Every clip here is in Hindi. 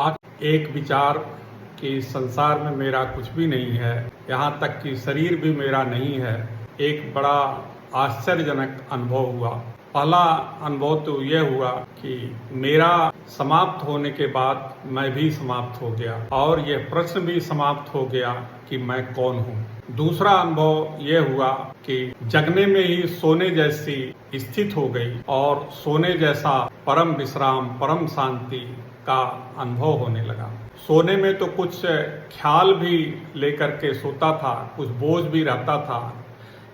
एक विचार कि संसार में मेरा कुछ भी नहीं है, यहाँ तक कि शरीर भी मेरा नहीं है, एक बड़ा आश्चर्यजनक अनुभव हुआ। पहला अनुभव तो यह हुआ कि मेरा समाप्त होने के बाद मैं भी समाप्त हो गया और यह प्रश्न भी समाप्त हो गया कि मैं कौन हूँ। दूसरा अनुभव यह हुआ कि जगने में ही सोने जैसी स्थिति हो गई और सोने जैसा परम विश्राम, परम शांति का अनुभव होने लगा। सोने में तो कुछ ख्याल भी लेकर के सोता था, कुछ बोझ भी रहता था,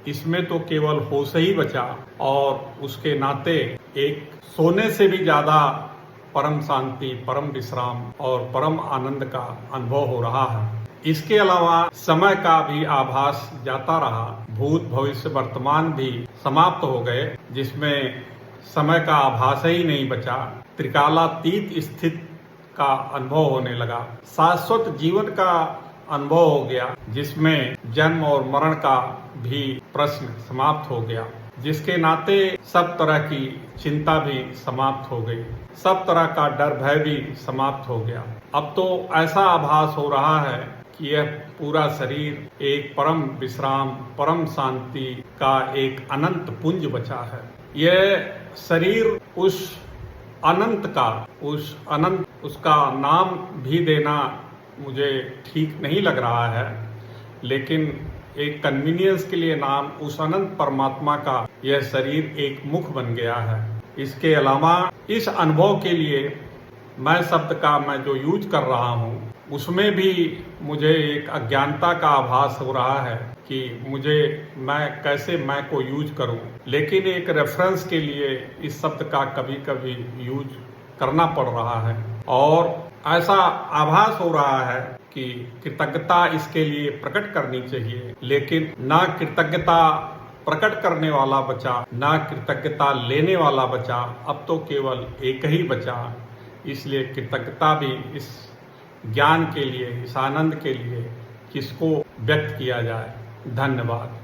इसमें तो केवल होश ही बचा और उसके नाते एक सोने से भी ज्यादा परम शांति, परम विश्राम और परम आनंद का अनुभव हो रहा है। इसके अलावा समय का भी आभास जाता रहा, भूत भविष्य वर्तमान भी समाप्त हो गए, जिसमें समय का आभास ही नहीं बचा। त्रिकालातीत स्थिति का अनुभव होने लगा, शाश्वत जीवन का अनुभव हो गया, जिसमें जन्म और मरण का भी प्रश्न समाप्त हो गया, जिसके नाते सब तरह की चिंता भी समाप्त हो गई, सब तरह का डर भय भी समाप्त हो गया। अब तो ऐसा आभास हो रहा है कि यह पूरा शरीर एक परम विश्राम, परम शांति का एक अनंत पुंज बचा है। यह शरीर उस अनंत का, उस अनंत उसका नाम भी देना मुझे ठीक नहीं लग रहा है, लेकिन एक कन्वीनियंस के लिए नाम उस अनंत परमात्मा का यह शरीर एक मुख बन गया है। इसके अलावा इस अनुभव के लिए मैं शब्द का मैं जो यूज कर रहा हूँ, उसमें भी मुझे एक अज्ञानता का आभास हो रहा है कि मैं कैसे मैं को यूज करूं, लेकिन एक रेफरेंस के लिए इस शब्द का कभी कभी यूज करना पड़ रहा है और ऐसा आभास हो रहा है कि कृतज्ञता इसके लिए प्रकट करनी चाहिए, लेकिन ना कृतज्ञता प्रकट करने वाला बचा, ना कृतज्ञता लेने वाला बचा, अब तो केवल एक ही बचा। इसलिए कृतज्ञता भी इस ज्ञान के लिए, इस आनंद के लिए किसको व्यक्त किया जाए। धन्यवाद।